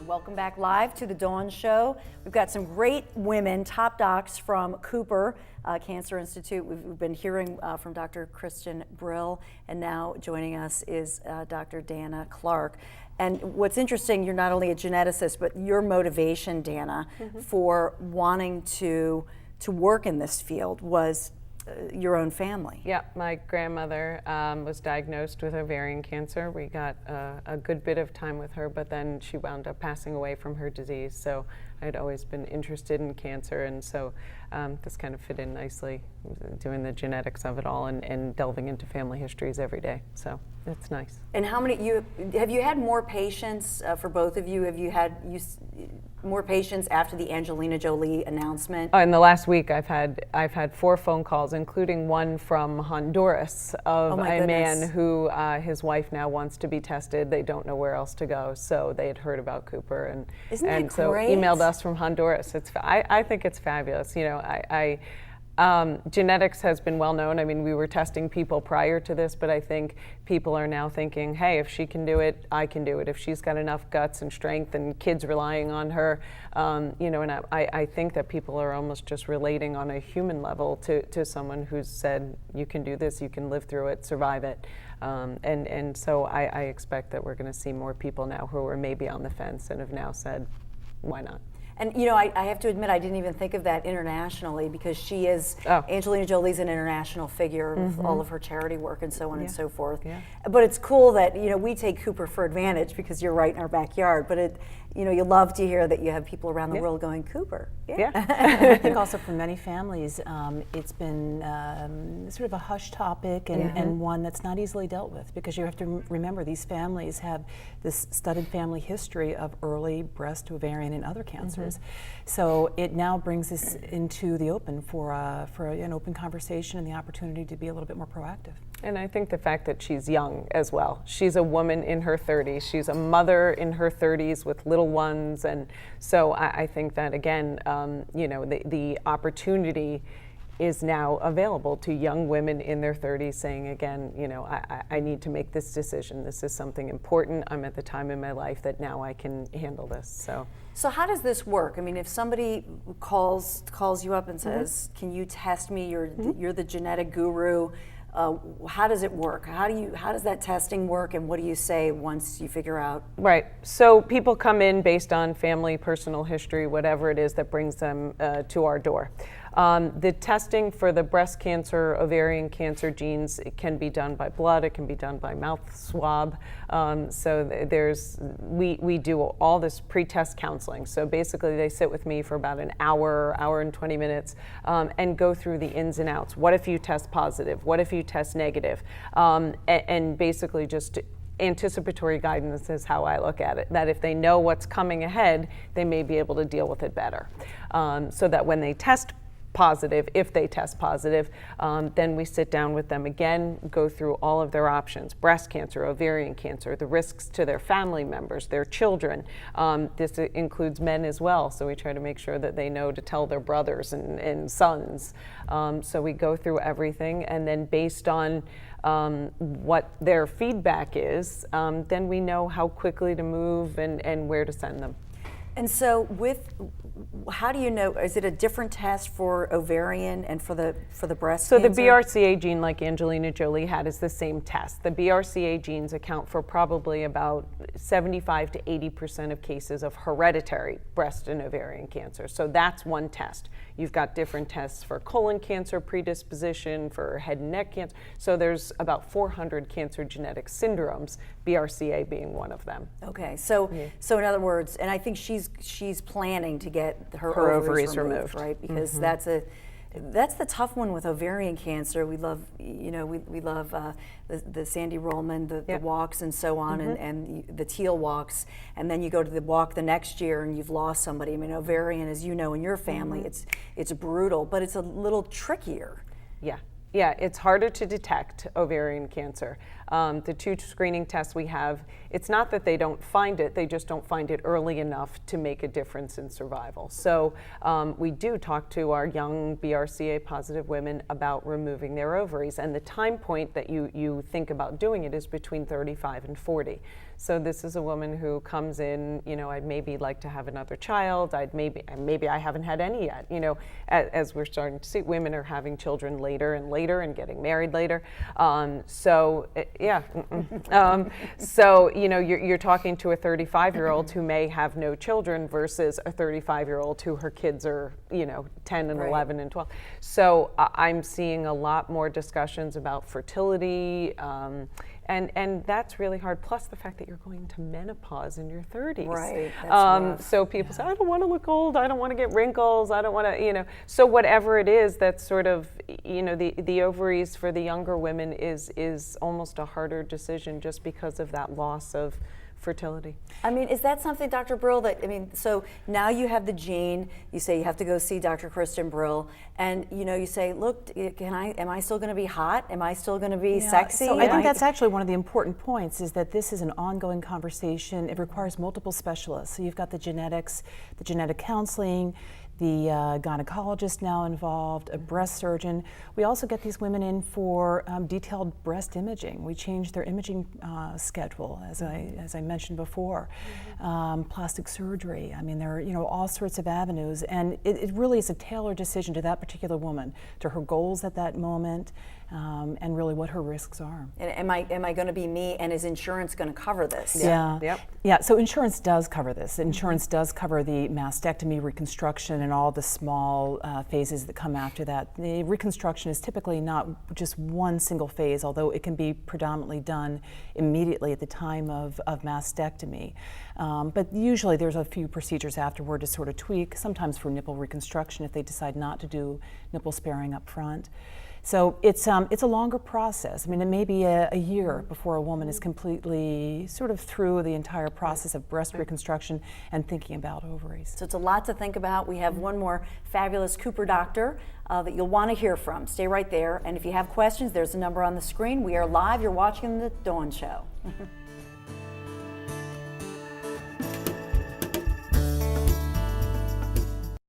Welcome back live to the Dawn Show. We've got some great women, top docs from Cooper Cancer Institute. We've been hearing from Dr. Kristen Brill, and now joining us is Dr. Dana Clark. And what's interesting, you're not only a geneticist, but your motivation, Dana, for wanting to work in this field was your own family. Yeah, my grandmother was diagnosed with ovarian cancer. We got a good bit of time with her, but then she wound up passing away from her disease. So I'd always been interested in cancer, and so this kind of fit in nicely, doing the genetics of it all and delving into family histories every day. So it's nice. And how many have you had more patients for both of you? Have you had more patients after the Angelina Jolie announcement? In the last week, I've had 4 phone calls, including one from Honduras of a man who his wife now wants to be tested. They don't know where else to go, so they had heard about Cooper and so emailed us from Honduras. I think it's fabulous. You know, genetics has been well known. I mean, we were testing people prior to this, but I think people are now thinking, hey, if she can do it, I can do it. If she's got enough guts and strength and kids relying on her, you know, and I think that people are almost just relating on a human level to someone who's said, you can do this, you can live through it, survive it. And so I expect that we're going to see more people now who are maybe on the fence and have now said, why not? And you know, I have to admit, I didn't even think of that internationally, because she is, Angelina Jolie's an international figure of all of her charity work and so on and so forth. Yeah. But it's cool that, you know, we take Cooper for advantage because you're right in our backyard, but you know, you love to hear that you have people around the world going, Cooper. I think also for many families, it's been sort of a hush topic and one that's not easily dealt with, because you have to remember these families have this studded family history of early breast, ovarian, and other cancers. So it now brings us into the open for an open conversation and the opportunity to be a little bit more proactive. And I think the fact that she's young as well. She's a woman in her 30s. She's a mother in her 30s with little ones. And so I think that, again, you know, the opportunity is now available to young women in their 30s saying, again, you know, I need to make this decision. This is something important. I'm at the time in my life that now I can handle this. So how does this work? I mean, if somebody calls you up and says, can you test me? You're the genetic guru. How does it work? How does that testing work, and what do you say once you figure out? Right. So people come in based on family, personal history, whatever it is that brings them to our door. The testing for the breast cancer, ovarian cancer genes, it can be done by blood, it can be done by mouth swab. We do all this pre-test counseling. So basically they sit with me for about an hour and 20 minutes and go through the ins and outs. What if you test positive? What if you test negative? And basically just anticipatory guidance is how I look at it, that if they know what's coming ahead, they may be able to deal with it better. So that when they test positive, if they test positive, then we sit down with them again, go through all of their options: breast cancer, ovarian cancer, the risks to their family members, their children. This includes men as well, so we try to make sure that they know to tell their brothers and sons. So we go through everything, and then based on what their feedback is, then we know how quickly to move and where to send them. And so how do you know, is it a different test for ovarian and for the breast cancer? So the BRCA gene, like Angelina Jolie had, is the same test. The BRCA genes account for probably about 75 to 80% of cases of hereditary breast and ovarian cancer. So that's one test. You've got different tests for colon cancer predisposition, for head and neck cancer. So there's about 400 cancer genetic syndromes, BRCA being one of them. Okay, so in other words, and I think she's planning to get her ovaries removed, right? Because that's the tough one with ovarian cancer. We love, you know, we love the Sandy Rollman, the walks and so on, and the teal walks, and then you go to the walk the next year and you've lost somebody. I mean, ovarian, as you know, in your family, it's brutal, but it's a little trickier. Yeah, it's harder to detect ovarian cancer. The 2 screening tests we have, it's not that they don't find it, they just don't find it early enough to make a difference in survival. So we do talk to our young BRCA positive women about removing their ovaries, and the time point that you think about doing it is between 35 and 40. So this is a woman who comes in, I'd maybe like to have another child, maybe I haven't had any yet, as we're starting to see, women are having children later and later and getting married later. So you're talking to a 35-year-old who may have no children versus a 35-year-old who her kids are, 10 and 11 and 12. So I'm seeing a lot more discussions about fertility, and that's really hard. Plus the fact that you're going to menopause in your 30s. Right. That's rough. So people say, I don't want to look old. I don't want to get wrinkles. I don't want to, So whatever it is, that's sort of, the ovaries for the younger women is almost a harder decision just because of that loss of fertility. I mean, is that something, Dr. Brill, so now you have the gene, you say you have to go see Dr. Kristen Brill, and you say, look, am I still going to be hot? Am I still going to be sexy? So I think that's actually one of the important points, is that this is an ongoing conversation. It requires multiple specialists. So you've got the genetics, the genetic counseling, the gynecologist now involved, a breast surgeon. We also get these women in for detailed breast imaging. We change their imaging schedule, as I mentioned before. Plastic surgery. I mean, there are all sorts of avenues, and it really is a tailored decision to that particular woman, to her goals at that moment, and really what her risks are. And am I going to be me, and is insurance going to cover this? Yeah. Yep. Yeah, so insurance does cover this. Insurance does cover the mastectomy, reconstruction, and all the small phases that come after that. The reconstruction is typically not just one single phase, although it can be predominantly done immediately at the time of mastectomy. But usually there's a few procedures afterward to sort of tweak, sometimes for nipple reconstruction if they decide not to do nipple sparing up front. So it's a longer process. I mean, it may be a year before a woman is completely sort of through the entire process of breast reconstruction and thinking about ovaries. So it's a lot to think about. We have one more fabulous Cooper doctor that you'll want to hear from. Stay right there. And if you have questions, there's a number on the screen. We are live. You're watching The Dawn Show.